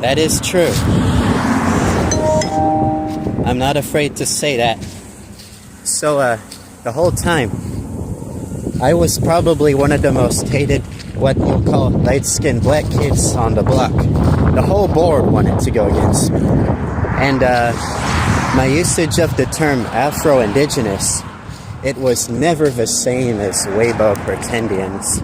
That is true. I'm not afraid to say that. So, the whole time, I was probably one of the most hated, what you'll call light-skinned black kids on the block. The whole board wanted to go against me. And my usage of the term Afro-Indigenous, it was never the same as Weibo pretendians.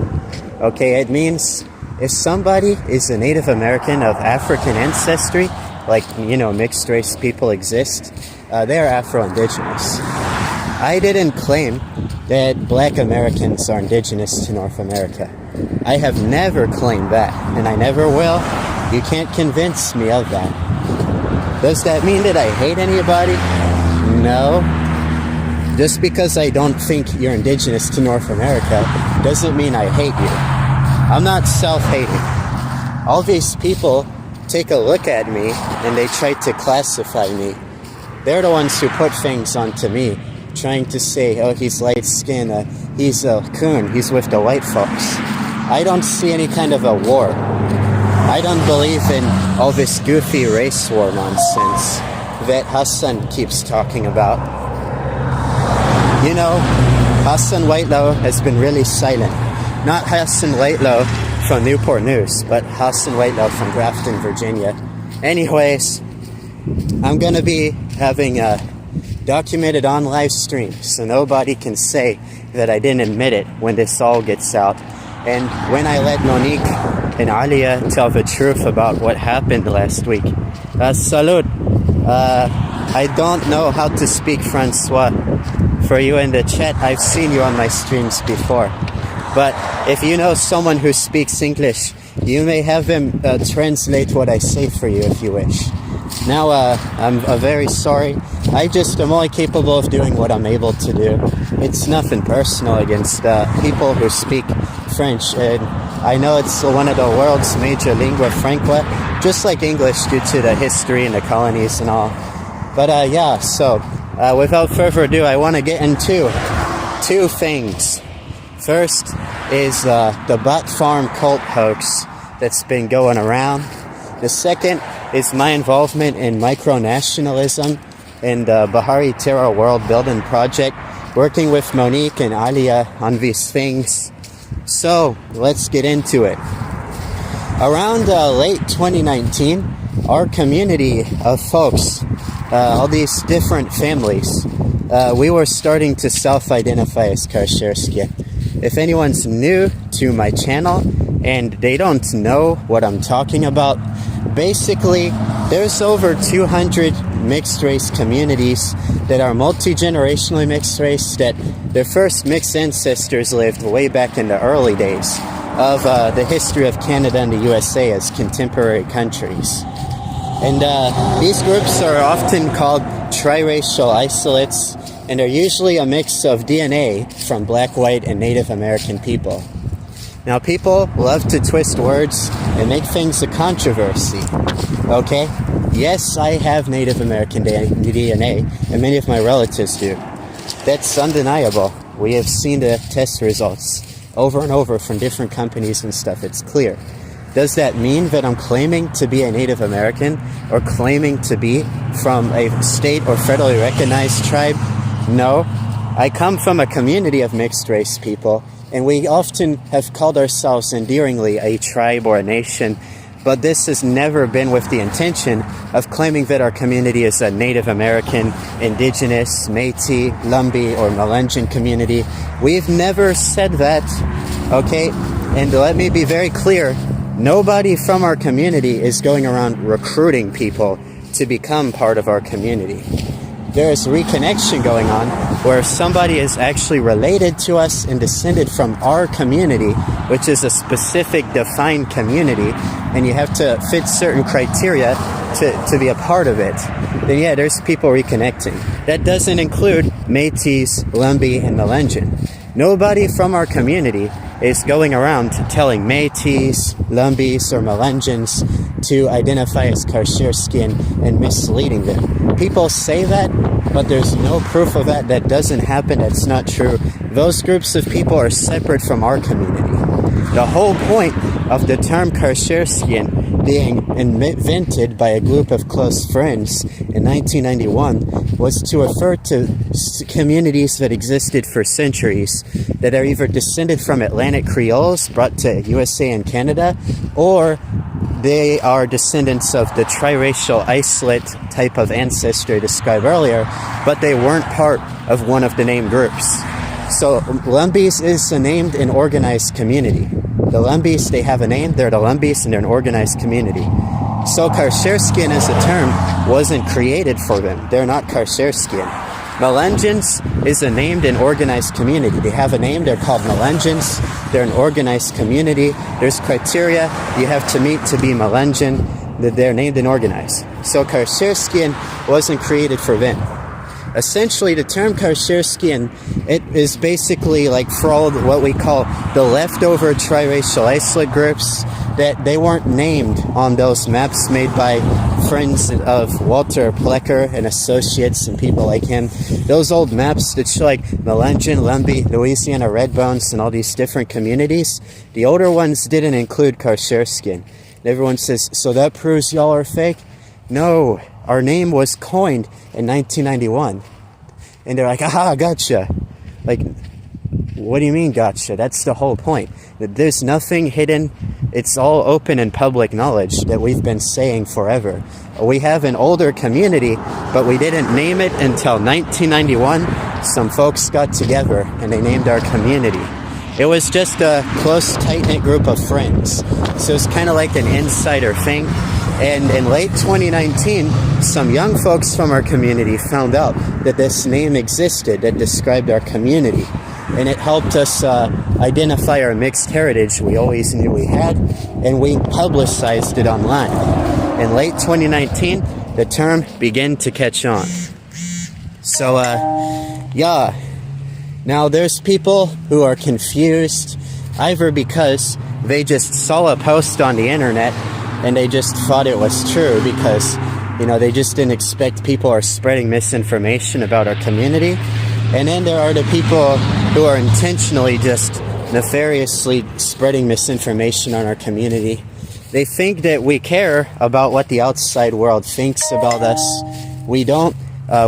Okay, it means if somebody is a Native American of African ancestry, like, mixed race people exist, they're Afro-Indigenous. I didn't claim that black Americans are indigenous to North America. I have never claimed that, and I never will. You can't convince me of that. Does that mean that I hate anybody? No. Just because I don't think you're indigenous to North America doesn't mean I hate you. I'm not self-hating. All these people take a look at me and they try to classify me. They're the ones who put things onto me, trying to say, oh, he's light-skinned, he's a coon, he's with the white folks. I don't see any kind of a war. I don't believe in all this goofy race war nonsense that Hassan keeps talking about. Hassan Whitelow has been really silent. Not Hassan Whitelow from Newport News, but Hassan Whitelow from Grafton, Virginia. Anyways, I'm going to be having documented on live stream, so nobody can say that I didn't admit it when this all gets out. And when I let Monique and Alia tell the truth about what happened last week. Salud. I don't know how to speak Francois. For you in the chat, I've seen you on my streams before. But if you know someone who speaks English, you may have them translate what I say for you if you wish. Now, I'm very sorry. I just am only capable of doing what I'm able to do. It's nothing personal against people who speak French. And I know it's one of the world's major lingua franca, just like English due to the history and the colonies and all. But so without further ado, I want to get into two things. First is the Bot Farm Cult Hoax that's been going around. The second is my involvement in micro-nationalism and the Bahariterra World Building Project, working with Monique and Alia on these things. So, let's get into it. Around late 2019, our community of folks, all these different families, we were starting to self-identify as Qarsherskiyan. If anyone's new to my channel and they don't know what I'm talking about, basically, there's over 200 mixed race communities that are multi-generationally mixed race, that their first mixed ancestors lived way back in the early days of the history of Canada and the USA as contemporary countries. And these groups are often called triracial isolates, and are usually a mix of DNA from black, white, and Native American people. Now, people love to twist words and make things a controversy, okay? Yes, I have Native American DNA, and many of my relatives do. That's undeniable. We have seen the test results over and over from different companies and stuff. It's clear. Does that mean that I'm claiming to be a Native American or claiming to be from a state or federally recognized tribe? No. I come from a community of mixed race people, and we often have called ourselves endearingly a tribe or a nation, but this has never been with the intention of claiming that our community is a Native American, Indigenous, Métis, Lumbee, or Melungeon community. We've never said that, okay? And let me be very clear, nobody from our community is going around recruiting people to become part of our community. There is reconnection going on where somebody is actually related to us and descended from our community, which is a specific defined community, and you have to fit certain criteria to be a part of it. Then yeah, there's people reconnecting. That doesn't include Métis, Lumbee, and Melungeon. Nobody from our community is going around telling Métis, Lumbees, or Melungeons to identify as Qarsherskiyan and misleading them. People say that, but there's no proof of that. That doesn't happen. That's not true. Those groups of people are separate from our community. The whole point of the term Qarsherskiyan being invented by a group of close friends in 1991 was to refer to communities that existed for centuries that are either descended from Atlantic Creoles brought to USA and Canada, or they are descendants of the triracial isolate type of ancestry described earlier, but they weren't part of one of the named groups. So Lumbis is a named and organized community. The Lumbis, they have a name, they're the Lumbis, and they're an organized community. So Qarsherskiyan as a term wasn't created for them. They're not Qarsherskiyan. Melungeons is a named and organized community. They have a name, they're called Melungeons. They're an organized community. There's criteria you have to meet to be Melungeon, that they're named and organized. So Qarsherskiyan wasn't created for them. Essentially, the term Qarsherskiyan, it is basically like for all what we call the leftover triracial isolate groups, that they weren't named on those maps made by friends of Walter Plecker and associates and people like him. Those old maps that show like Melungeon, Lumbee, Louisiana Redbones, and all these different communities, the older ones didn't include Qarsherskiyan. And everyone says, so that proves y'all are fake? No, our name was coined in 1991. And they're like, aha, gotcha. Like, what do you mean, gotcha? That's the whole point. There's nothing hidden. It's all open and public knowledge that we've been saying forever. We have an older community, but we didn't name it until 1991. Some folks got together and they named our community. It was just a close, tight-knit group of friends. So it's kind of like an insider thing. And in late 2019, some young folks from our community found out that this name existed that described our community. And it helped us identify our mixed heritage we always knew we had, and we publicized it online. In late 2019, the term began to catch on. So, yeah. Now, there's people who are confused, either because they just saw a post on the internet and they just thought it was true because, you know, they just didn't expect people are spreading misinformation about our community. And then there are the people who are intentionally just nefariously spreading misinformation on our community. They think that we care about what the outside world thinks about us. We don't.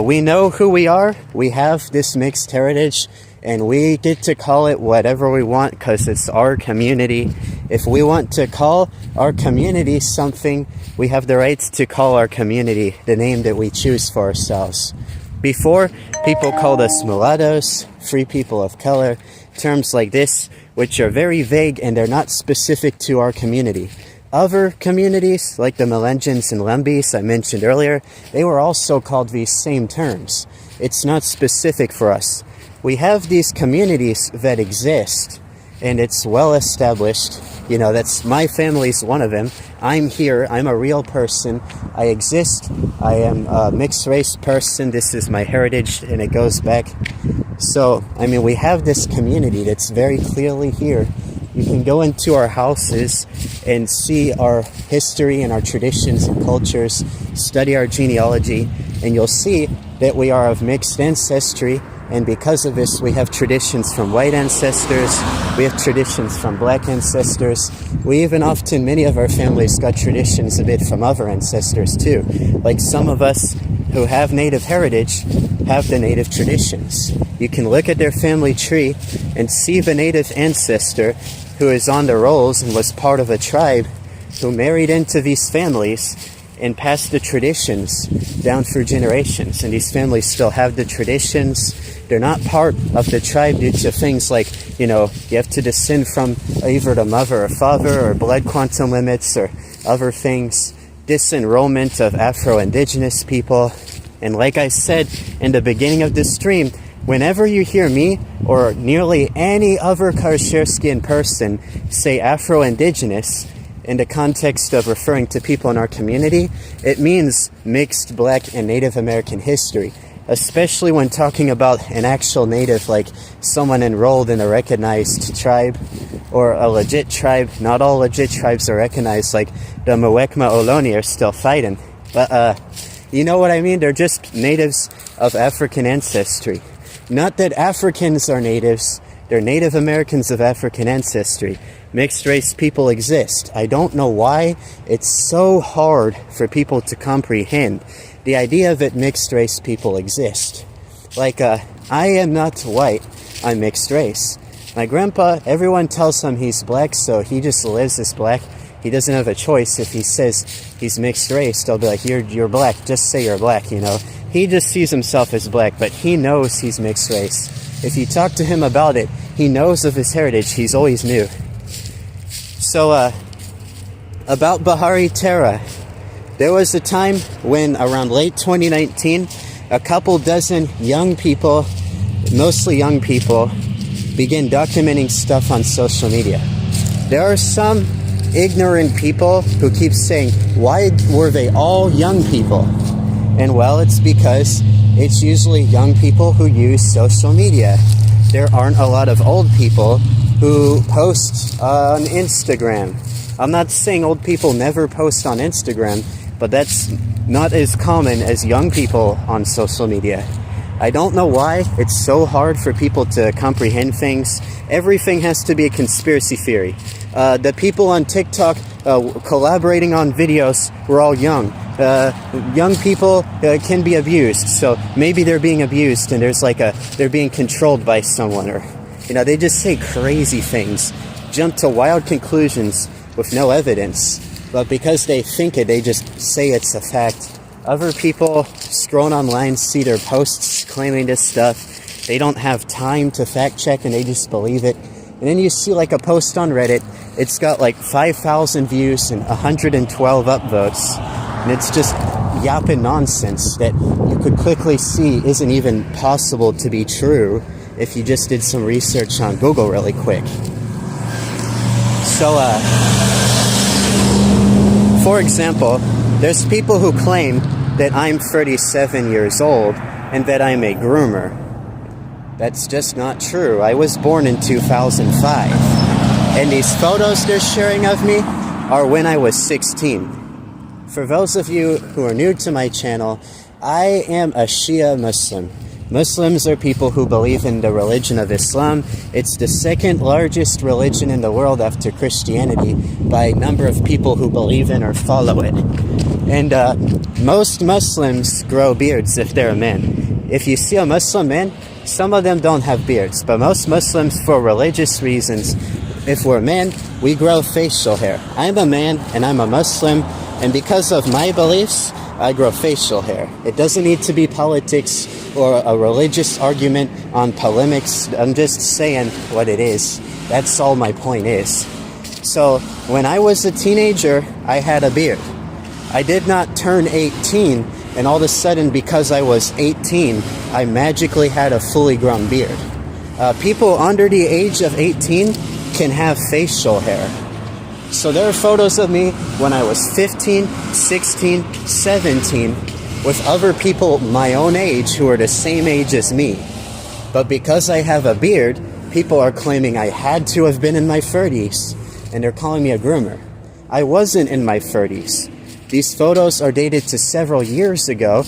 We know who we are. We have this mixed heritage, and we get to call it whatever we want because it's our community. If we want to call our community something, we have the right to call our community the name that we choose for ourselves. Before, people called us mulattoes, free people of color, terms like this, which are very vague and they're not specific to our community. Other communities, like the Melungeons and Lumbees I mentioned earlier, they were also called these same terms. It's not specific for us. We have these communities that exist, and it's well established. You know, that's my family's one of them. I'm here. I'm a real person. I exist. I am a mixed race person. This is my heritage, and it goes back. So, I mean, we have this community that's very clearly here. You can go into our houses and see our history and our traditions and cultures, study our genealogy, and you'll see that we are of mixed ancestry. And because of this, we have traditions from white ancestors, we have traditions from black ancestors. We even often, many of our families got traditions a bit from other ancestors too. Like some of us who have native heritage have the native traditions. You can look at their family tree and see the native ancestor who is on the rolls and was part of a tribe who married into these families and passed the traditions down through generations. And these families still have the traditions. They're not part of the tribe due to things like, you know, you have to descend from either the mother or father or blood quantum limits or other things. Disenrollment of Afro-Indigenous people. And like I said in the beginning of this stream, whenever you hear me or nearly any other Qarsherskiyan person say Afro-Indigenous in the context of referring to people in our community, it means mixed Black and Native American history, especially when talking about an actual Native, like someone enrolled in a recognized tribe or a legit tribe. Not all legit tribes are recognized, like the Muwekma Ohlone are still fighting. But you know what I mean? They're just natives of African ancestry. Not that Africans are natives, They're Native Americans of African ancestry. Mixed race people exist. I don't know why it's so hard for people to comprehend the idea that mixed race people exist. Like, I am not white, I'm mixed race. My grandpa, everyone tells him he's black, so he just lives as black. He doesn't have a choice. If he says he's mixed race, they'll be like, you're black, just say you're black, you know. He just sees himself as black, but he knows he's mixed race. If you talk to him about it, he knows of his heritage. He's always knew. So, about Bahariterra, there was a time when around late 2019, a couple dozen young people, mostly young people, began documenting stuff on social media. There are some ignorant people who keep saying, why were they all young people? And well, it's because it's usually young people who use social media. There aren't a lot of old people who post on Instagram. I'm not saying old people never post on Instagram, but that's not as common as young people on social media. I don't know why it's so hard for people to comprehend things. Everything has to be a conspiracy theory. The people on TikTok collaborating on videos were all young. Young people can be abused, so maybe they're being abused and they're being controlled by someone, or they just say crazy things, jump to wild conclusions with no evidence, but because they think it, they just say it's a fact. Other people scrolling online see their posts claiming this stuff. They don't have time to fact check and they just believe it. And then you see like a post on Reddit, it's got like 5,000 views and 112 upvotes. And it's just yapping nonsense that you could quickly see isn't even possible to be true if you just did some research on Google really quick. So, for example, there's people who claim that I'm 37 years old and that I'm a groomer. That's just not true. I was born in 2005. And these photos they're sharing of me are when I was 16. For those of you who are new to my channel, I am a Shia Muslim. Muslims are people who believe in the religion of Islam. It's the second largest religion in the world after Christianity by number of people who believe in or follow it. And most Muslims grow beards if they're men. If you see a Muslim man, some of them don't have beards, but most Muslims, for religious reasons, if we're men, we grow facial hair. I'm a man and I'm a Muslim, and because of my beliefs, I grow facial hair. It doesn't need to be politics or a religious argument on polemics. I'm just saying what it is. That's all my point is. So, when I was a teenager, I had a beard. I did not turn 18, and all of a sudden, because I was 18, I magically had a fully grown beard. People under the age of 18 can have facial hair. So there are photos of me when I was 15, 16, 17, with other people my own age who are the same age as me. But because I have a beard, people are claiming I had to have been in my 30s, and they're calling me a groomer. I wasn't in my 30s. These photos are dated to several years ago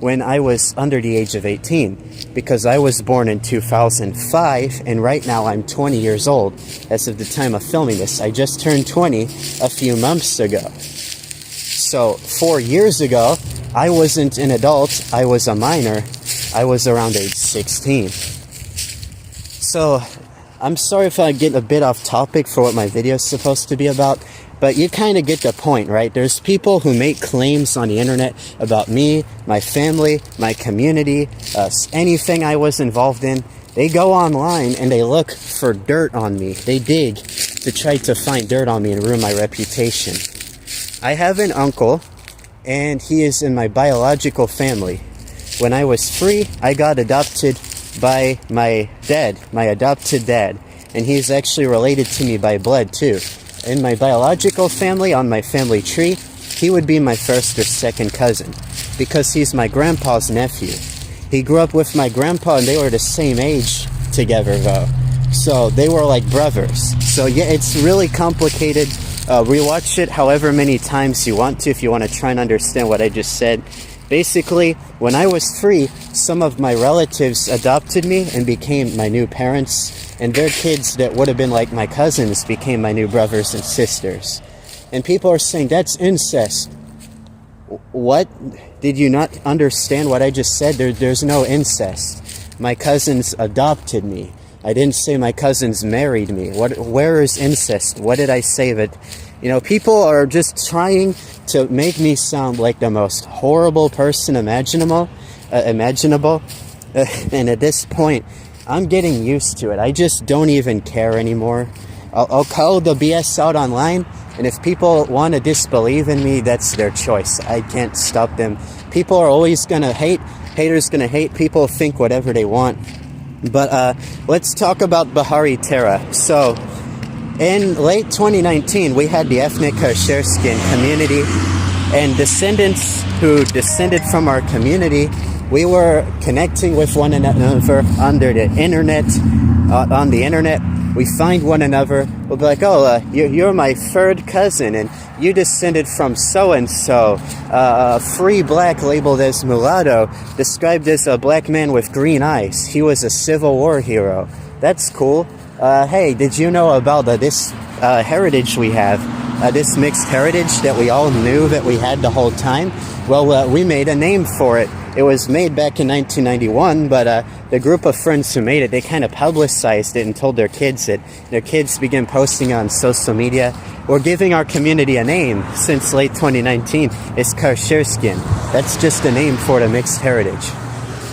when I was under the age of 18, because I was born in 2005, and right now I'm 20 years old as of the time of filming this. I just turned 20 a few months ago. So 4 years ago, I wasn't an adult, I was a minor. I was around age 16. So I'm sorry if I get a bit off topic for what my video is supposed to be about, but you kind of get the point, right? There's people who make claims on the internet about me, my family, my community, anything I was involved in. They go online and they look for dirt on me. They dig to try to find dirt on me and ruin my reputation. I have an uncle, and he is in my biological family. When I was 3, I got adopted by my dad, my adopted dad, and he's actually related to me by blood too. In my biological family, on my family tree, he would be my first or second cousin, because he's my grandpa's nephew. He grew up with my grandpa, and they were the same age together though. So they were like brothers. So yeah, it's really complicated. Rewatch it however many times you want to if you want to try and understand what I just said. Basically, when I was 3, some of my relatives adopted me and became my new parents, and their kids that would have been like my cousins became my new brothers and sisters. And people are saying, that's incest. What? Did you not understand what I just said? There's no incest. My cousins adopted me. I didn't say my cousins married me. Where is incest? What did I say that... people are just trying to make me sound like the most horrible person imaginable. And at this point, I'm getting used to it. I just don't even care anymore. I'll call the BS out online, and if people want to disbelieve in me, that's their choice. I can't stop them. People are always going to hate. Haters going to hate. People think whatever they want. But let's talk about Bahariterra. So, in late 2019, we had the ethnic Qarsherskiyan community, and descendants who descended from our community, we were connecting with one another under the internet, on the internet. We find one another, we'll be like, you're my third cousin, and you descended from so-and-so, free black labeled as mulatto, described as a black man with green eyes. He was a Civil War hero. That's cool. Hey, did you know about this heritage we have? This mixed heritage that we all knew that we had the whole time? Well, we made a name for it. It was made back in 1991, but the group of friends who made it, they kind of publicized it and told their kids it. Their kids began posting on social media. We're giving our community a name since late 2019. It's Qarsherskiyan. That's just a name for the mixed heritage.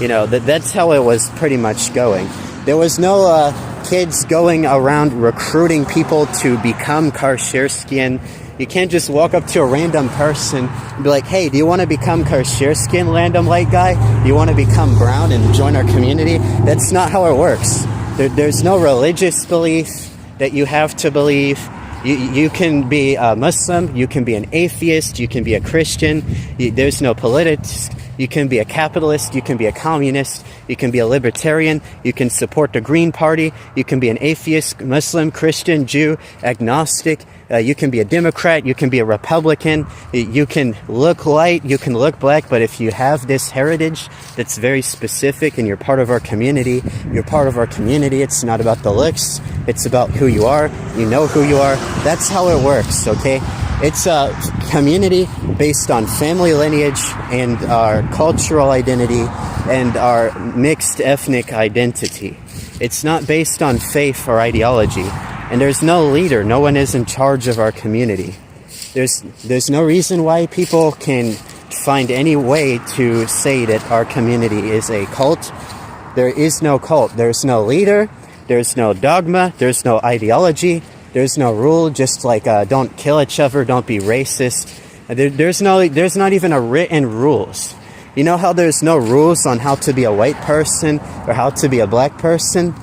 That's how it was pretty much going. There was no kids going around recruiting people to become Qarsherskiyan. You can't just walk up to a random person and be like, hey, do you want to become Qarsherskiyan, random light guy? Do you want to become brown and join our community? That's not how it works. There's no religious belief that you have to believe. You can be a Muslim, you can be an atheist, you can be a Christian. There's no politics. You can be a capitalist, you can be a communist, you can be a libertarian, you can support the Green Party, you can be an atheist, Muslim, Christian, Jew, agnostic, you can be a Democrat, you can be a Republican, you can look light, you can look black, but if you have this heritage that's very specific and you're part of our community, you're part of our community. It's not about the looks, it's about who you are, you know who you are. That's how it works, okay? It's a community based on family lineage and our cultural identity and our mixed ethnic identity. It's not based on faith or ideology. And there's no leader. No one is in charge of our community. There's no reason why people can find any way to say that our community is a cult. There is no cult. There's no leader. There's no dogma. There's no ideology. There's no rule, just like don't kill each other, don't be racist. There's not even a written rules. You know how there's no rules on how to be a white person or how to be a black person?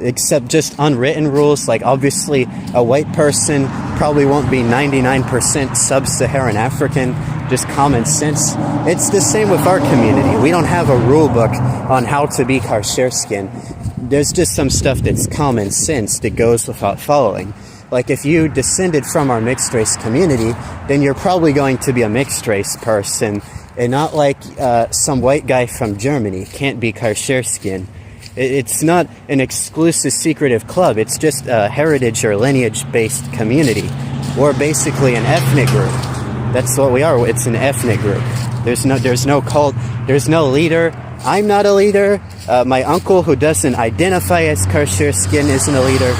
Except just unwritten rules, like obviously a white person probably won't be 99% sub-Saharan African, just common sense. It's the same with our community. We don't have a rule book on how to be Qarsherskiyan. There's just some stuff that's common sense that goes without following. Like if you descended from our mixed race community, then you're probably going to be a mixed race person, and not like some white guy from Germany can't be Qarsherskiyan. It's not an exclusive secretive club. It's just a heritage or lineage-based community. We're basically an ethnic group. That's what we are. It's an ethnic group. There's no cult. There's no leader. I'm not a leader. My uncle, who doesn't identify as Qarsherskiyan, isn't a leader.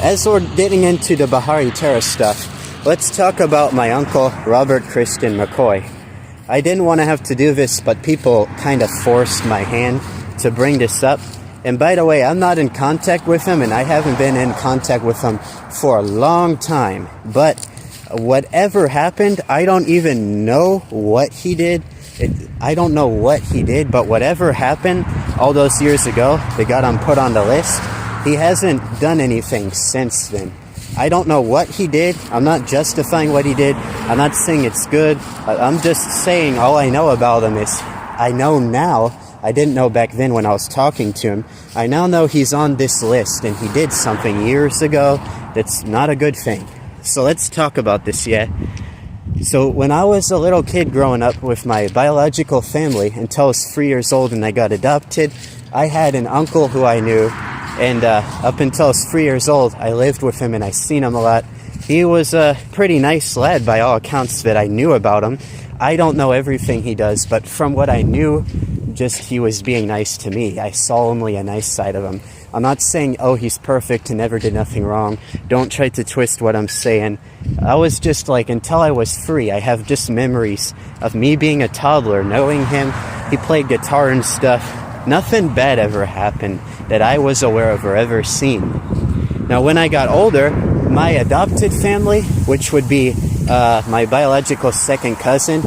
As we're getting into the Bahariterra stuff, let's talk about my uncle, Robert Christian McCoy. I didn't want to have to do this, but people kind of forced my hand to bring this up. And by the way, I'm not in contact with him, and I haven't been in contact with him for a long time. But whatever happened, I don't even know what he did. I don't know what he did, but whatever happened all those years ago that got him put on the list, he hasn't done anything since then. I don't know what he did. I'm not justifying what he did. I'm not saying it's good. I'm just saying all I know about him is I know now. I didn't know back then when I was talking to him. I now know he's on this list, and he did something years ago that's not a good thing. So let's talk about this, yeah. So when I was a little kid growing up with my biological family until I was 3 years old and I got adopted, I had an uncle who I knew, and up until I was 3 years old, I lived with him and I seen him a lot. He was a pretty nice lad by all accounts that I knew about him. I don't know everything he does, but from what I knew, just he was being nice to me. I saw only a nice side of him. I'm not saying, oh, he's perfect and never did nothing wrong. Don't try to twist what I'm saying. I was just like, until I was 3, I have just memories of me being a toddler, knowing him. He played guitar and stuff. Nothing bad ever happened that I was aware of or ever seen. Now, when I got older, my adopted family, which would be my biological second cousin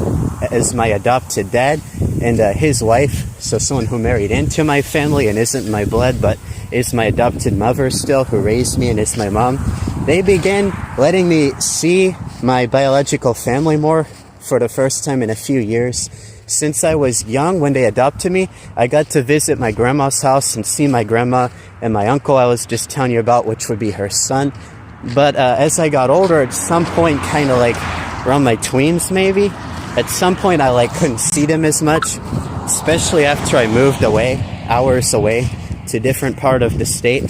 as my adopted dad, and his wife, so someone who married into my family and isn't my blood, but is my adopted mother still, who raised me and is my mom, they began letting me see my biological family more for the first time in a few years. Since I was young, when they adopted me, I got to visit my grandma's house and see my grandma and my uncle I was just telling you about, which would be her son. But as I got older, at some point, kind of like around my tweens maybe, at some point I like couldn't see them as much, especially after I moved away, hours away to a different part of the state.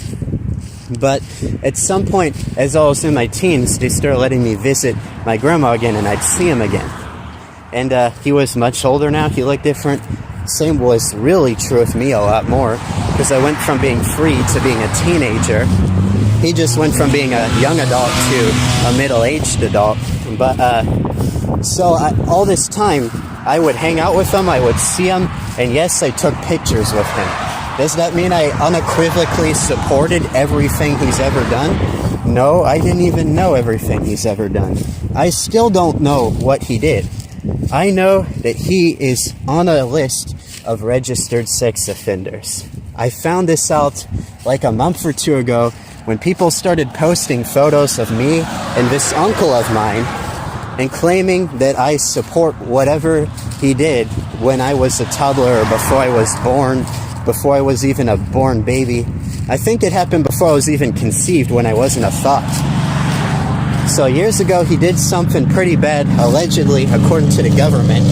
But at some point, as I was in my teens, they started letting me visit my grandma again, and I'd see him again. And he was much older now. He looked different. Same was really true with me a lot more, because I went from being 3 to being a teenager. He just went from being a young adult to a middle-aged adult. But all this time, I would hang out with him, I would see him, and yes, I took pictures with him. Does that mean I unequivocally supported everything he's ever done? No, I didn't even know everything he's ever done. I still don't know what he did. I know that he is on a list of registered sex offenders. I found this out like a month or 2 ago when people started posting photos of me and this uncle of mine and claiming that I support whatever he did when I was a toddler or before I was born, before I was even a born baby. I think it happened before I was even conceived, when I wasn't a thought. So years ago, he did something pretty bad, allegedly, according to the government.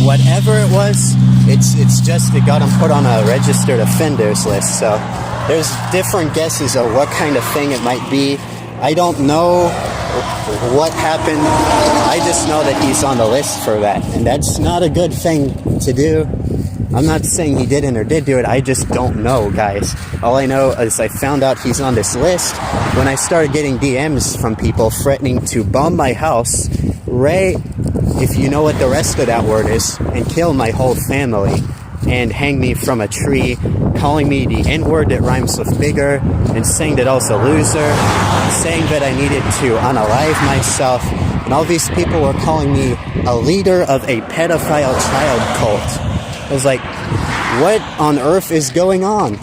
Whatever it was, it's just it got him put on a registered offenders list. So there's different guesses of what kind of thing it might be. I don't know what happened. I just know that he's on the list for that, and that's not a good thing to do. I'm not saying he didn't or did do it. I just don't know, guys. All I know is I found out he's on this list when I started getting DMs from people threatening to bomb my house, if you know what the rest of that word is, and kill my whole family and hang me from a tree, calling me the N-word that rhymes with bigger, and saying that I was a loser, saying that I needed to unalive myself, and all these people were calling me a leader of a pedophile child cult. I was like, what on earth is going on?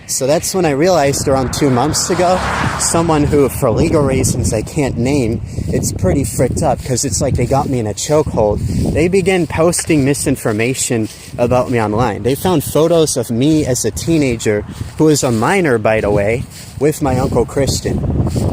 So that's when I realized around 2 months ago, someone who, for legal reasons I can't name, it's pretty fricked up because it's like they got me in a chokehold. They began posting misinformation about me online. They found photos of me as a teenager, who was a minor, by the way, with my Uncle Christian.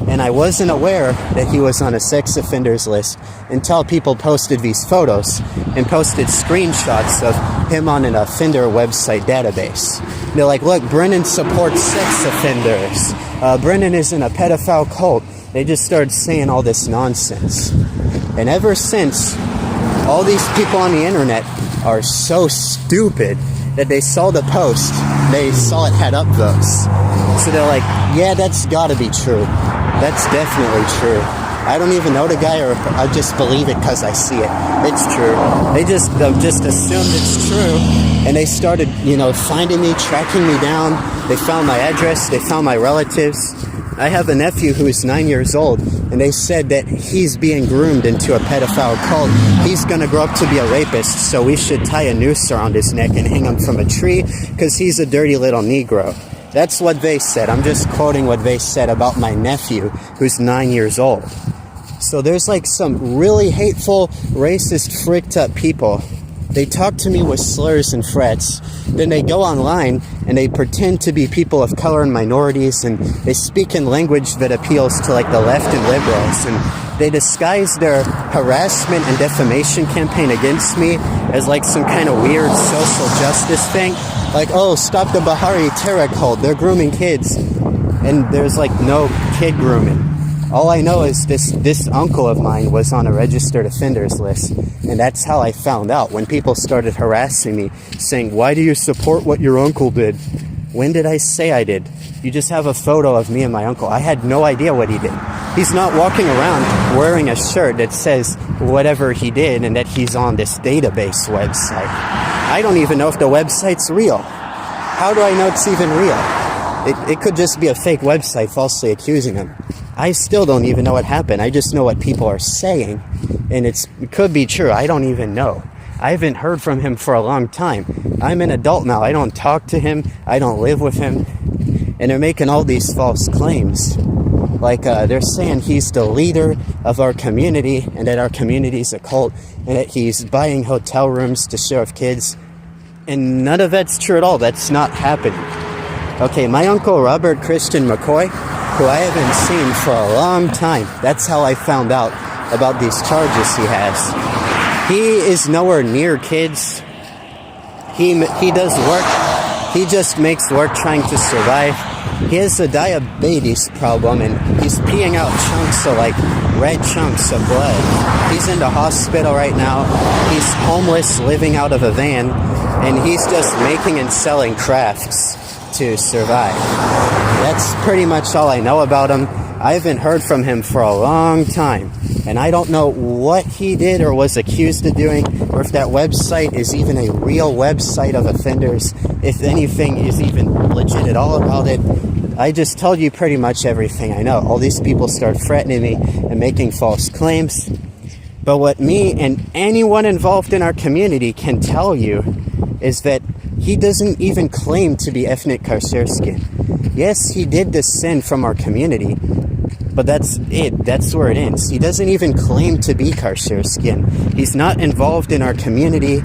And I wasn't aware that he was on a sex offenders list until people posted these photos and posted screenshots of him on an offender website database. They're like, look, Brennan supports sex offenders. Brennan is in a pedophile cult. They just started saying all this nonsense. And ever since, all these people on the internet are so stupid that they saw the post, they saw it had upvotes. So they're like, yeah, that's gotta be true. That's definitely true. I don't even know the guy, or I just believe it because I see it. It's true. They just assumed it's true, and they started, finding me, tracking me down. They found my address. They found my relatives. I have a nephew who is 9 years old, and they said that he's being groomed into a pedophile cult. He's going to grow up to be a rapist, so we should tie a noose around his neck and hang him from a tree because he's a dirty little Negro. That's what they said. I'm just quoting what they said about my nephew, who's 9 years old. So there's like some really hateful, racist, freaked up people They talk to me with slurs and threats. Then they go online and they pretend to be people of color and minorities, and they speak in language that appeals to like the left and liberals, and they disguise their harassment and defamation campaign against me as like some kind of weird social justice thing. Like, oh, stop the Bahariterra cult, they're grooming kids. And there's like no kid grooming. All I know is this uncle of mine was on a registered offenders list, and that's how I found out. When people started harassing me, saying, why do you support what your uncle did? When did I say I did? You just have a photo of me and my uncle. I had no idea what he did. He's not walking around wearing a shirt that says whatever he did and that he's on this database website. I don't even know if the website's real. How do I know it's even real? It could just be a fake website falsely accusing him. I still don't even know what happened. I just know what people are saying, and it could be true. I don't even know. I haven't heard from him for a long time. I'm an adult now. I don't talk to him. I don't live with him. And they're making all these false claims. Like, they're saying he's the leader of our community, and that our community's a cult, and that he's buying hotel rooms to share with kids. And none of that's true at all. That's not happening. Okay, my uncle Robert Christian McCoy, who I haven't seen for a long time. That's how I found out about these charges he has. He is nowhere near kids. He does work. He just makes work trying to survive. He has a diabetes problem, and he's peeing out chunks of like red chunks of blood. He's in the hospital right now. He's homeless, living out of a van, and he's just making and selling crafts to survive. That's pretty much all I know about him. I haven't heard from him for a long time, and I don't know what he did or was accused of doing, or if that website is even a real website of offenders, if anything is even legit at all about it. I just told you pretty much everything I know. All these people start threatening me and making false claims. But what me and anyone involved in our community can tell you is that he doesn't even claim to be ethnic Qarsherskiyan. Yes, he did descend from our community, but that's it. That's where it ends. He doesn't even claim to be Qarsherskiyan. He's not involved in our community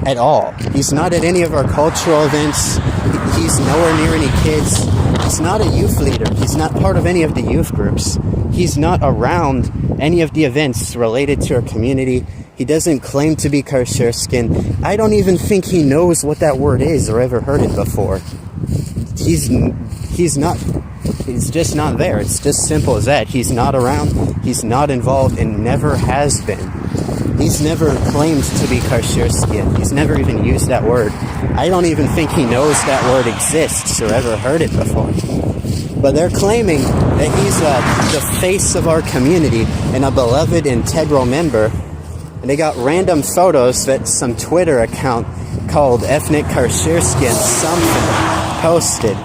at all. He's not at any of our cultural events. He's nowhere near any kids. He's not a youth leader. He's not part of any of the youth groups. He's not around any of the events related to our community. He doesn't claim to be Qarsherskiyan. I don't even think he knows what that word is or ever heard it before. He's not. He's just not there. It's just simple as that. He's not around. He's not involved and never has been. He's never claimed to be Qarsherskiyan. He's never even used that word. I don't even think he knows that word exists or ever heard it before. But they're claiming that he's the face of our community and a beloved integral member. And they got random photos that some Twitter account called Ethnic Qarsherskiyan something posted.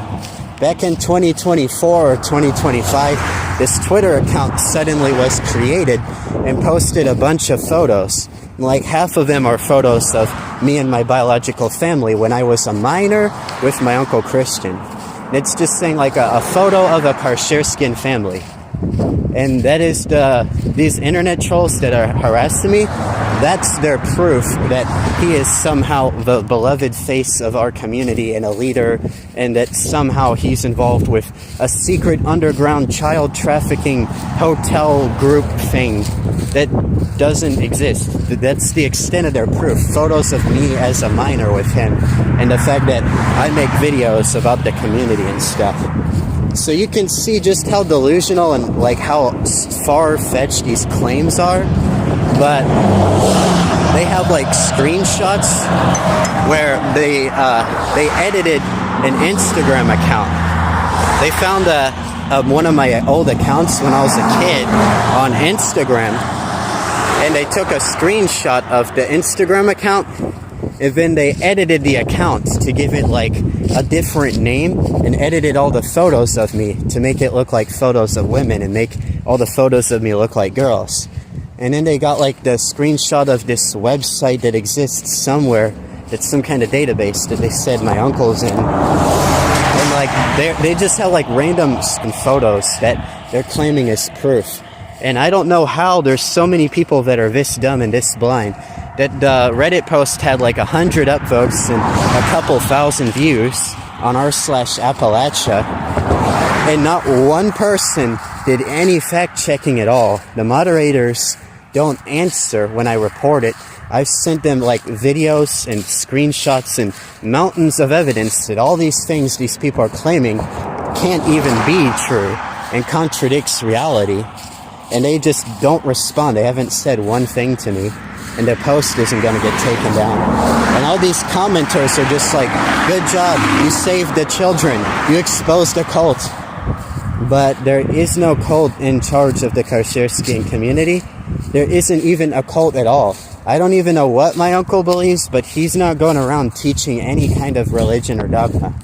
Back in 2024 or 2025, this Twitter account suddenly was created and posted a bunch of photos. Like half of them are photos of me and my biological family when I was a minor with my uncle Christian. It's just saying like a photo of a Qarsherskiyan family. And that is these internet trolls that are harassing me, that's their proof that he is somehow the beloved face of our community and a leader, and that somehow he's involved with a secret underground child trafficking hotel group thing that doesn't exist. That's the extent of their proof. Photos of me as a minor with him, and the fact that I make videos about the community and stuff. So you can see just how delusional and like how far-fetched these claims are. But they have like screenshots where they edited an Instagram account. They found one of my old accounts when I was a kid on Instagram, and they took a screenshot of the Instagram account, and then they edited the account to give it like a different name, and edited all the photos of me to make it look like photos of women and make all the photos of me look like girls. And then they got like the screenshot of this website that exists somewhere. It's some kind of database that they said my uncle's in. And like they just have like random photos that they're claiming as proof. And I don't know how there's so many people that are this dumb and this blind that the Reddit post had like 100 upvotes and a couple thousand views on r/Appalachia, and not one person did any fact checking at all. The moderators don't answer when I report it. I've sent them like videos and screenshots and mountains of evidence that all these things these people are claiming can't even be true and contradicts reality, and they just don't respond. They haven't said one thing to me, and their post isn't going to get taken down. And all these commenters are just like, good job, you saved the children, you exposed a cult. But there is no cult in charge of the Qarsherskiyan community. There isn't even a cult at all. I don't even know what my uncle believes, but he's not going around teaching any kind of religion or dogma.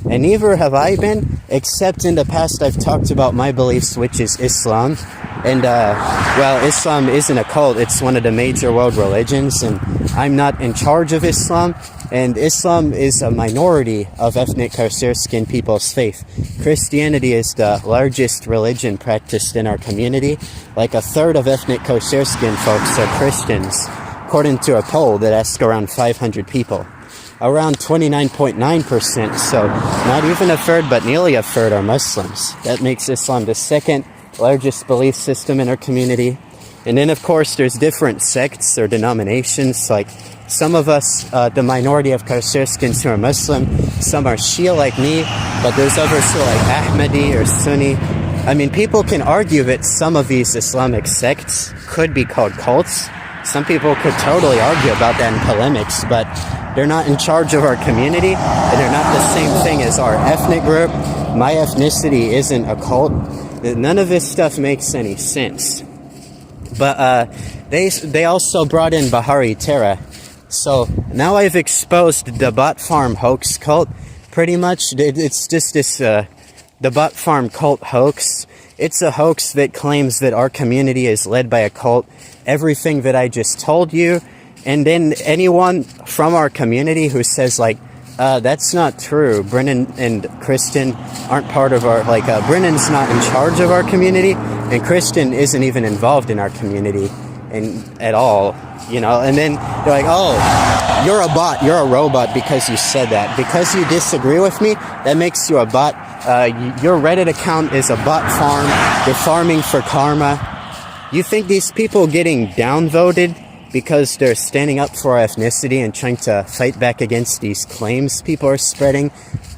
And neither have I been, except in the past I've talked about my beliefs, which is Islam. And, well, Islam isn't a cult, it's one of the major world religions, and I'm not in charge of Islam, and Islam is a minority of ethnic Qarsherskiyan people's faith. Christianity is the largest religion practiced in our community. Like a third of ethnic Qarsherskiyan folks are Christians, according to a poll that asked around 500 people. Around 29.9%, so not even a third, but nearly a third are Muslims. That makes Islam the second largest belief system in our community. And then, of course, there's different sects or denominations. Like some of us, the minority of Qarsherskiyans who are Muslim, some are Shia like me, but there's others who are like Ahmadi or Sunni. I mean, people can argue that some of these Islamic sects could be called cults. Some people could totally argue about that in polemics, but they're not in charge of our community, and they're not the same thing as our ethnic group. My ethnicity isn't a cult. None of this stuff makes any sense. But they also brought in Bahariterra. So now I've exposed the Bot Farm hoax cult. Pretty much, it's just this the Bot Farm Cult Hoax. It's a hoax that claims that our community is led by a cult. Everything that I just told you. And then anyone from our community who says like, that's not true. Brennan and Kristen aren't part of our, Brennan's not in charge of our community, and Kristen isn't even involved in our community at all, you know. And then they're like, oh, you're a bot, you're a robot because you said that. Because you disagree with me, that makes you a bot. Your Reddit account is a bot farm. You're farming for karma. You think these people getting downvoted because they're standing up for our ethnicity and trying to fight back against these claims people are spreading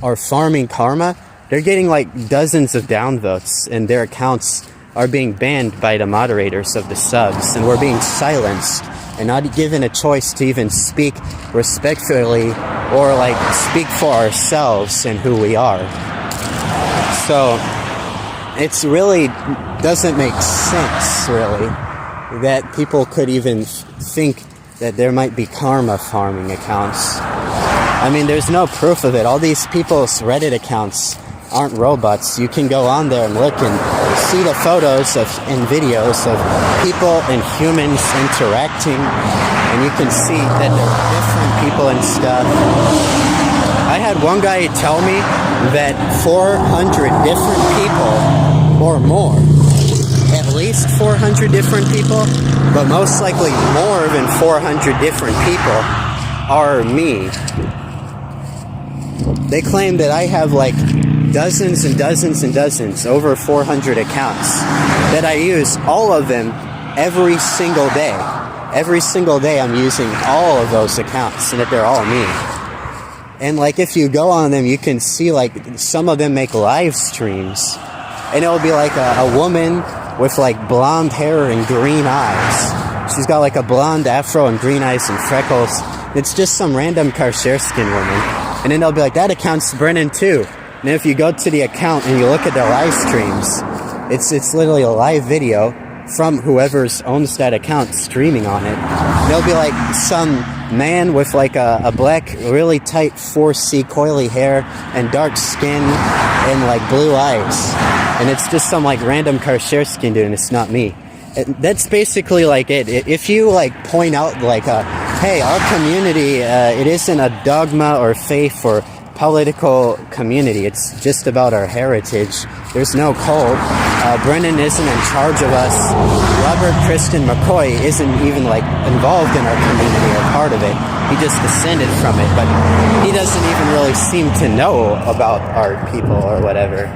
are farming karma? They're getting like dozens of downvotes, and their accounts are being banned by the moderators of the subs, and we're being silenced and not given a choice to even speak respectfully or like speak for ourselves and who we are. So it's really doesn't make sense, really, that people could even think that there might be karma farming accounts. I mean, there's no proof of it. All these people's Reddit accounts aren't robots. You can go on there and look and see the photos and videos of people and humans interacting, and you can see that they're different people and stuff. I had one guy tell me that 400 different people or more, at least 400 different people, but most likely more than 400 different people are me. They claim that I have like dozens and dozens and dozens, over 400 accounts, that I use all of them every single day. Every single day I'm using all of those accounts, and that they're all me. And like if you go on them, you can see like some of them make live streams, and it'll be like a woman with like blonde hair and green eyes. She's got like a blonde afro and green eyes and freckles. It's just some random Qarsherskiyan woman. And then they'll be like, that account's Brennan too. And if you go to the account and you look at their live streams, it's literally a live video from whoever owns that account streaming on it. And there'll be like some man with like a black, really tight 4C coily hair and dark skin and like blue eyes. And it's just some like random Qarsherskiyan dude, and it's not me. That's basically like it. If you like point out like, hey, our community, it isn't a dogma or faith or political community. It's just about our heritage There's no cult. Brennan isn't in charge of us. Robert Christian McCoy isn't even like involved in our community or part of it. He just descended from it, but he doesn't even really seem to know about our people or whatever.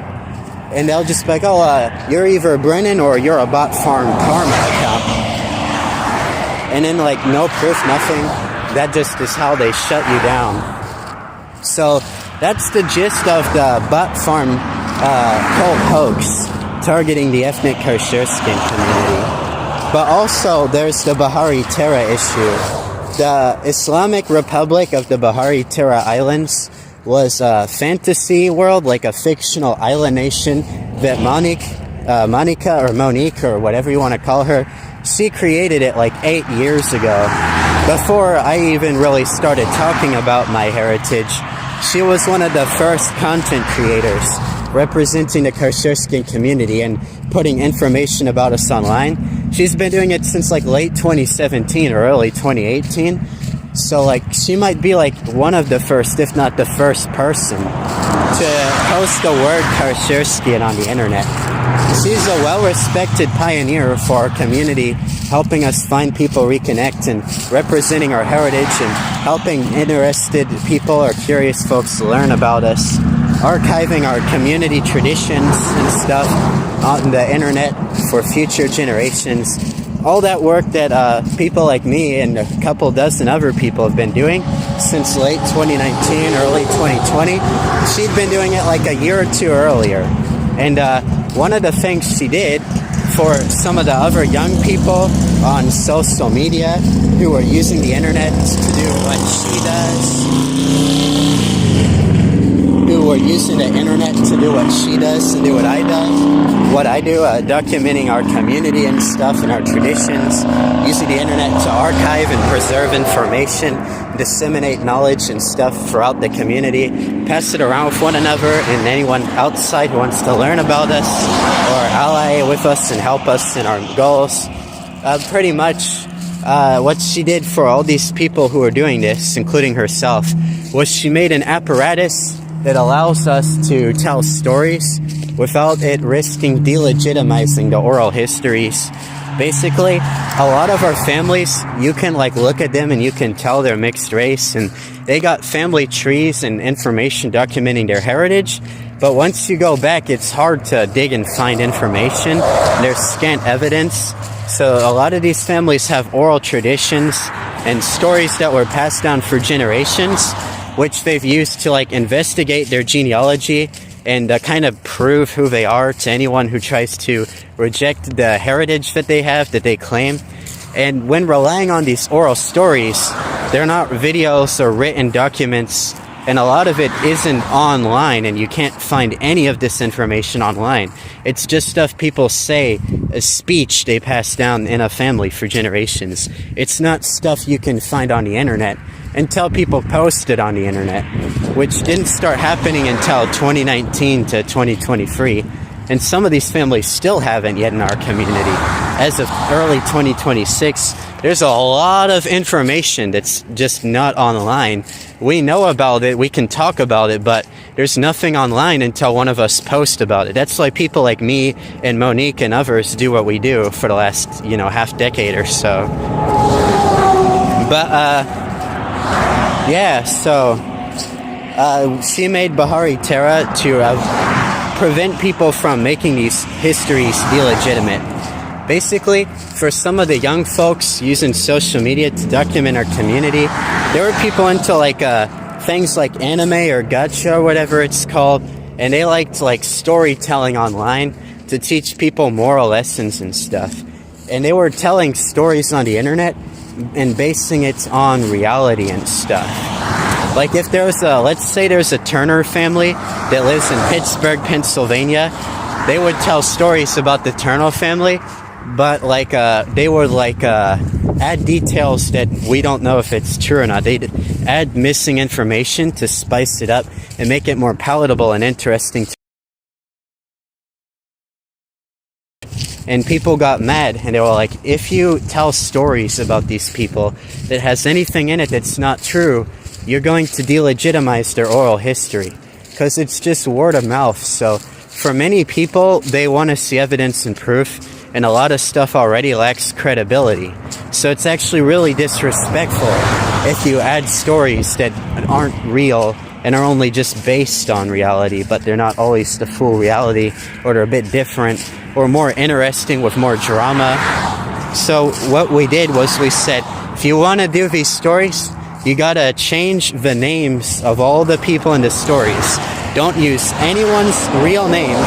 And they'll just be like, oh, you're either Brennan or you're a Bot Farm Karma account. And then like no proof, nothing. That just is how they shut you down. So that's the gist of the Bot Farm Cult Hoax, targeting the ethnic Qarsherskiyan community. But also there's the Bahariterra issue. The Islamic Republic of the Bahariterra Islands was a fantasy world, like a fictional island nation that Monique or whatever you want to call her, she created it like 8 years ago. Before I even really started talking about my heritage, she was one of the first content creators representing the Qarsherskiyan community and putting information about us online. She's been doing it since like late 2017 or early 2018. So like she might be like one of the first, if not the first person to post the word Qarsherskiyan on the internet. She's a well-respected pioneer for our community, helping us find people, reconnect, and representing our heritage and helping interested people or curious folks learn about us, archiving our community traditions and stuff on the internet for future generations. All that work that people like me and a couple dozen other people have been doing since late 2019, early 2020. She'd been doing it like a year or two earlier. And one of the things she did for some of the other young people on social media who are using the internet to do what she does, who are using the internet to do what she does, to do what I do, documenting our community and stuff and our traditions, using the internet to archive and preserve information, disseminate knowledge and stuff throughout the community, pass it around with one another, and anyone outside who wants to learn about us or ally with us and help us in our goals. Pretty much what she did for all these people who are doing this, including herself, was she made an apparatus that allows us to tell stories without it risking delegitimizing the oral histories. Basically, a lot of our families, you can like look at them and you can tell they're mixed race and they got family trees and information documenting their heritage. But once you go back, it's hard to dig and find information. There's scant evidence. So a lot of these families have oral traditions and stories that were passed down for generations, which they've used to like investigate their genealogy and kind of prove who they are to anyone who tries to reject the heritage that they have, that they claim. And when relying on these oral stories, they're not videos or written documents, and a lot of it isn't online, and you can't find any of this information online. It's just stuff people say, a speech they pass down in a family for generations. It's not stuff you can find on the internet until people post it on the internet, which didn't start happening until 2019 to 2023. And some of these families still haven't yet in our community. As of early 2026, there's a lot of information that's just not online. We know about it, we can talk about it, but there's nothing online until one of us posts about it. That's why people like me and Monique and others do what we do for the last, half decade or so. But, she made Bahariterra to prevent people from making these histories illegitimate. Basically, for some of the young folks using social media to document our community, there were people into things like anime or gacha or whatever it's called, and they liked storytelling online to teach people moral lessons and stuff. And they were telling stories on the internet and basing it on reality and stuff. Like if there was let's say there's a Turner family that lives in Pittsburgh, Pennsylvania, they would tell stories about the Turner family, but they would add details that we don't know if it's true or not. They'd add missing information to spice it up and make it more palatable and interesting. And people got mad, and they were like, if you tell stories about these people that has anything in it that's not true, you're going to delegitimize their oral history, because it's just word of mouth. So for many people, they want to see evidence and proof, and a lot of stuff already lacks credibility. So it's actually really disrespectful if you add stories that aren't real and are only just based on reality, but they're not always the full reality, or they're a bit different, or more interesting with more drama. So what we did was we said, if you want to do these stories, you gotta change the names of all the people in the stories. Don't use anyone's real name,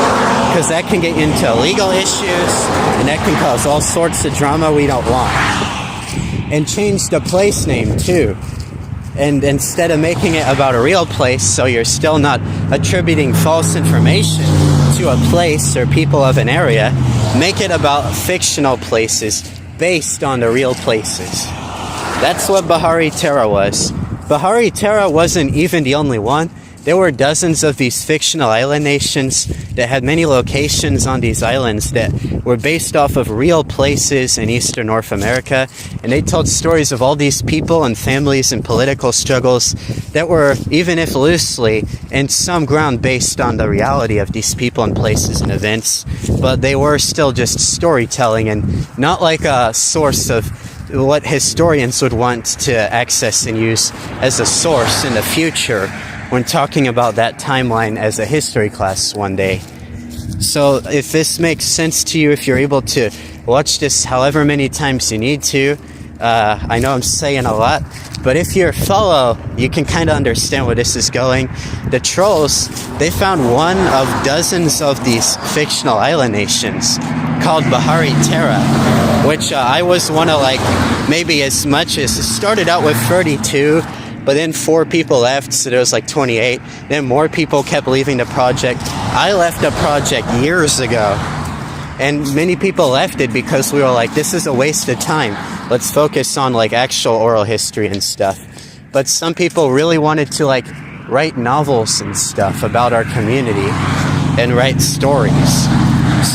because that can get into legal issues, and that can cause all sorts of drama we don't want. And change the place name too. And instead of making it about a real place, so you're still not attributing false information to a place or people of an area, make it about fictional places based on the real places. That's what Bahariterra was. Bahariterra wasn't even the only one. There were dozens of these fictional island nations that had many locations on these islands that were based off of real places in Eastern North America. And they told stories of all these people and families and political struggles that were, even if loosely, in some ground based on the reality of these people and places and events. But they were still just storytelling and not like a source of what historians would want to access and use as a source in the future when talking about that timeline as a history class one day. So if this makes sense to you, if you're able to watch this however many times you need to, I know I'm saying a lot, but if you're a fellow, you can kind of understand where this is going. The trolls, they found one of dozens of these fictional island nations called Bahariterra, which I was one of maybe as much as, it started out with 32, but then 4 people left, so there was 28. Then more people kept leaving the project. I left the project years ago, and many people left it because we were like, this is a waste of time. Let's focus on actual oral history and stuff. But some people really wanted to write novels and stuff about our community and write stories.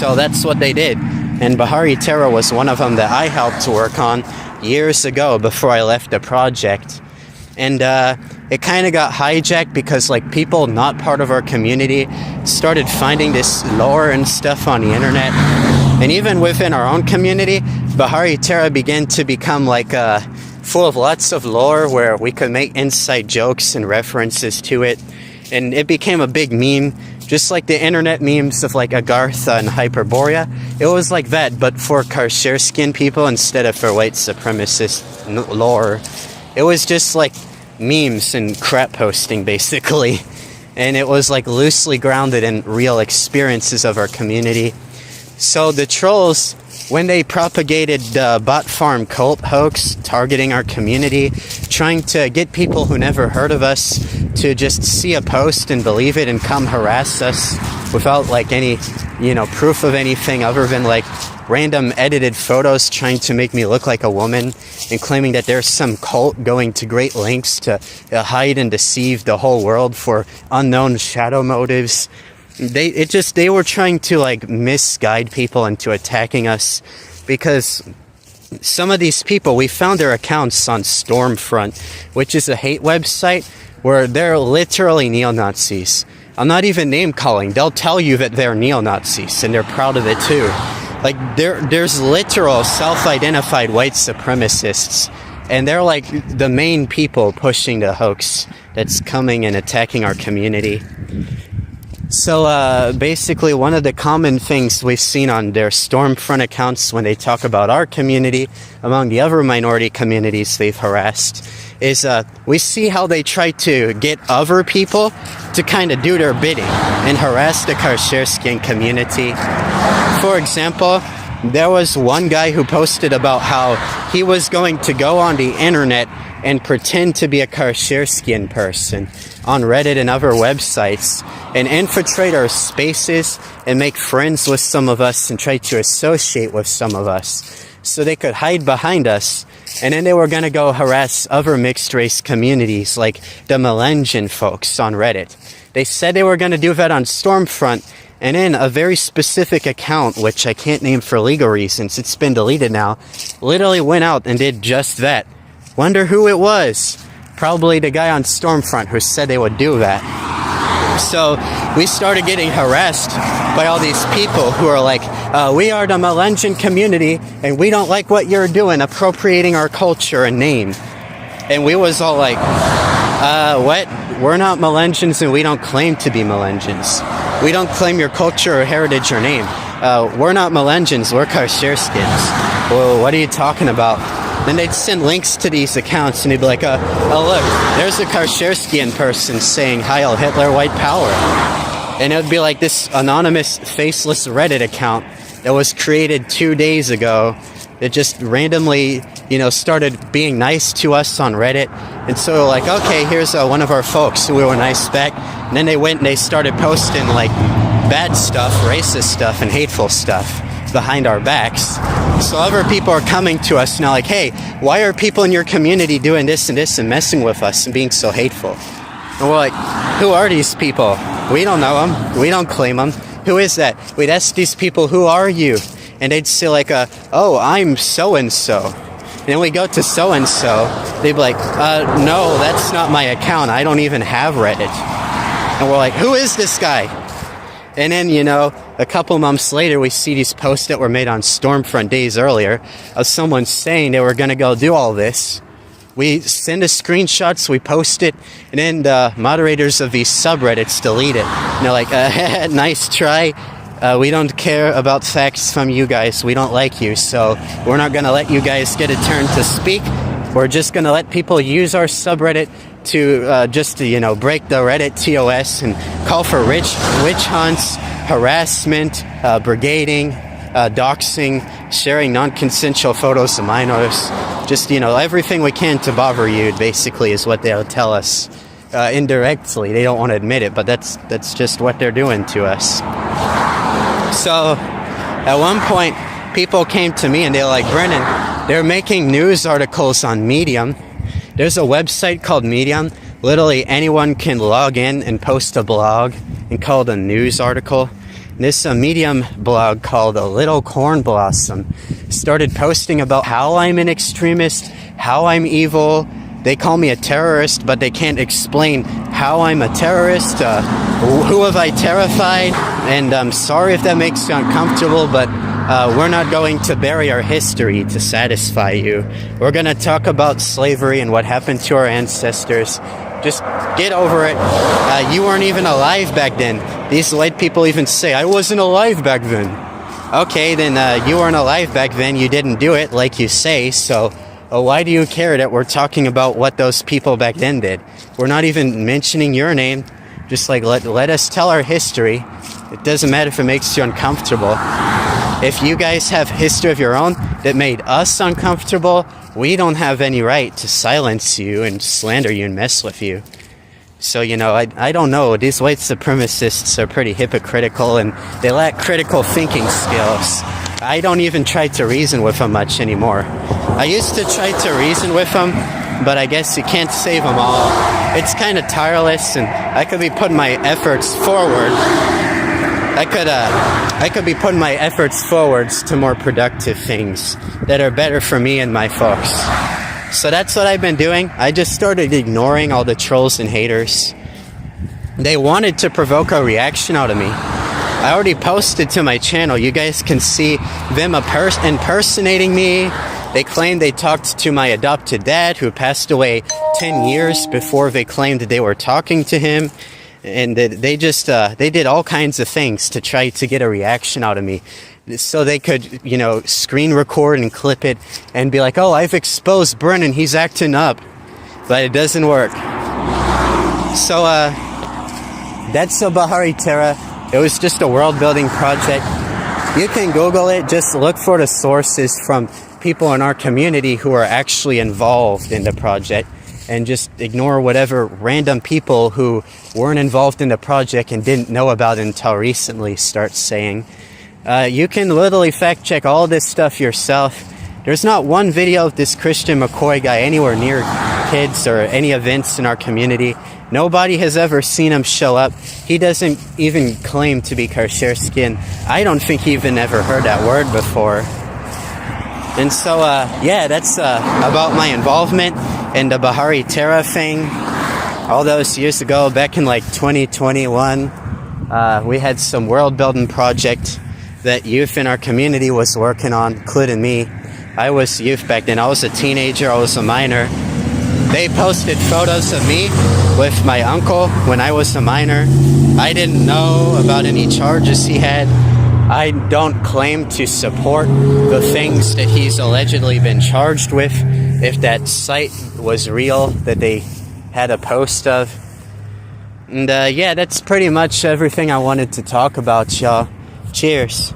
So that's what they did. And Bahariterra was one of them that I helped to work on years ago before I left the project. And it kind of got hijacked because people not part of our community started finding this lore and stuff on the internet. And even within our own community, Bahariterra began to become full of lots of lore where we could make inside jokes and references to it. And it became a big meme, just like the internet memes of Agartha and Hyperborea. It was like that, but for Qarsherskiyan people instead of for white supremacist lore. It was just memes and crap posting, basically. And it was loosely grounded in real experiences of our community. So the trolls, when they propagated the Bot Farm Cult Hoax, targeting our community, trying to get people who never heard of us to just see a post and believe it and come harass us without any, proof of anything other than random edited photos trying to make me look like a woman and claiming that there's some cult going to great lengths to hide and deceive the whole world for unknown shadow motives. They were trying to misguide people into attacking us, because some of these people, we found their accounts on Stormfront, which is a hate website where they're literally neo-Nazis. I'm not even name calling. They'll tell you that they're neo-Nazis and they're proud of it too. There's literal self-identified white supremacists, and they're the main people pushing the hoax that's coming and attacking our community. So basically, one of the common things we've seen on their Stormfront accounts when they talk about our community, among the other minority communities they've harassed, is we see how they try to get other people to kind of do their bidding and harass the Qarsherskiyan community. For example, there was one guy who posted about how he was going to go on the internet and pretend to be a Qarsherskiyan person on Reddit and other websites and infiltrate our spaces and make friends with some of us and try to associate with some of us so they could hide behind us. And then they were going to go harass other mixed race communities like the Melanesian folks on Reddit. They said they were going to do that on Stormfront, and in a very specific account, which I can't name for legal reasons, it's been deleted now, literally went out and did just that. Wonder who it was? Probably the guy on Stormfront who said they would do that. So we started getting harassed by all these people who are like, we are the Melanesian community and we don't like what you're doing, appropriating our culture and name. And we was all like, what? We're not Melanesians and we don't claim to be Melanesians. We don't claim your culture or heritage or name. We're not Melanesians, we're Qarsherskiyans. Well, what are you talking about? Then they'd send links to these accounts and they'd be like, oh look, there's a Qarsherskiyan person saying Heil Hitler, white power. And it would be like this anonymous, faceless Reddit account that was created 2 days ago that just randomly, started being nice to us on Reddit. And so like, okay, here's one of our folks who we were nice back. And then they went and they started posting like bad stuff, racist stuff, and hateful stuff behind our backs. So other people are coming to us now like, hey, why are people in your community doing this and this and messing with us and being so hateful? And we're like, who are these people? We don't know them. We don't claim them. Who is that? We'd ask these people, who are you? And they'd say like, oh, I'm so-and-so. And then we go to so-and-so. They'd be like, no, that's not my account. I don't even have Reddit. And we're like, who is this guy? And then, a couple months later, we see these posts that were made on Stormfront days earlier of someone saying they were going to go do all this. We send us screenshots, we post it, and then the moderators of these subreddits delete it. And they're like, nice try. We don't care about facts from you guys. We don't like you, so we're not going to let you guys get a turn to speak. We're just going to let people use our subreddit to break the Reddit TOS and call for witch hunts, harassment, brigading, doxing, sharing non-consensual photos of minors. Just, everything we can to bother you, basically, is what they'll tell us indirectly. They don't want to admit it, but that's just what they're doing to us. So, at one point, people came to me and they were like, Brennan, they're making news articles on Medium. There's a website called Medium. Literally anyone can log in and post a blog and call it a news article. This Medium blog called A Little Corn Blossom started posting about how I'm an extremist, how I'm evil. They call me a terrorist, but they can't explain how I'm a terrorist. Who have I terrified? And I'm sorry if that makes you uncomfortable, but we're not going to bury our history to satisfy you. We're going to talk about slavery and what happened to our ancestors. Just get over it. You weren't even alive back then. These white people even say, I wasn't alive back then. Okay, then you weren't alive back then. You didn't do it like you say, so why do you care that we're talking about what those people back then did? We're not even mentioning your name. Just like let us tell our history. It doesn't matter if it makes you uncomfortable. If you guys have history of your own that made us uncomfortable, we don't have any right to silence you and slander you and mess with you. So, I don't know. These white supremacists are pretty hypocritical and they lack critical thinking skills. I don't even try to reason with them much anymore. I used to try to reason with them, but I guess you can't save them all. It's kind of tireless, and I could be putting my efforts forward. I could be putting my efforts forwards to more productive things that are better for me and my folks. So that's what I've been doing. I just started ignoring all the trolls and haters. They wanted to provoke a reaction out of me. I already posted to my channel. You guys can see them impersonating me. They claimed they talked to my adopted dad, who passed away 10 years before they claimed that they were talking to him. And they did all kinds of things to try to get a reaction out of me. So they could, screen record and clip it and be like, oh, I've exposed Brennan, he's acting up. But it doesn't work. So, that's the Bahariterra. It was just a world-building project. You can Google it. Just look for the sources from people in our community who are actually involved in the project, and just ignore whatever random people who weren't involved in the project and didn't know about it until recently start saying. You can literally fact-check all this stuff yourself. There's not one video of this Christian McCoy guy anywhere near kids or any events in our community. Nobody has ever seen him show up. He doesn't even claim to be Qarsherskiyan. I don't think he even ever heard that word before. And so, that's about my involvement in the Bahariterra thing. all those years ago, back in like 2021, we had some world building project that youth in our community was working on, including me. I was youth back then. I was a teenager. I was a minor. They posted photos of me with my uncle when I was a minor. I didn't know about any charges he had. I don't claim to support the things that he's allegedly been charged with. If that site was real that they had a post of. And yeah, that's pretty much everything I wanted to talk about, y'all. Cheers.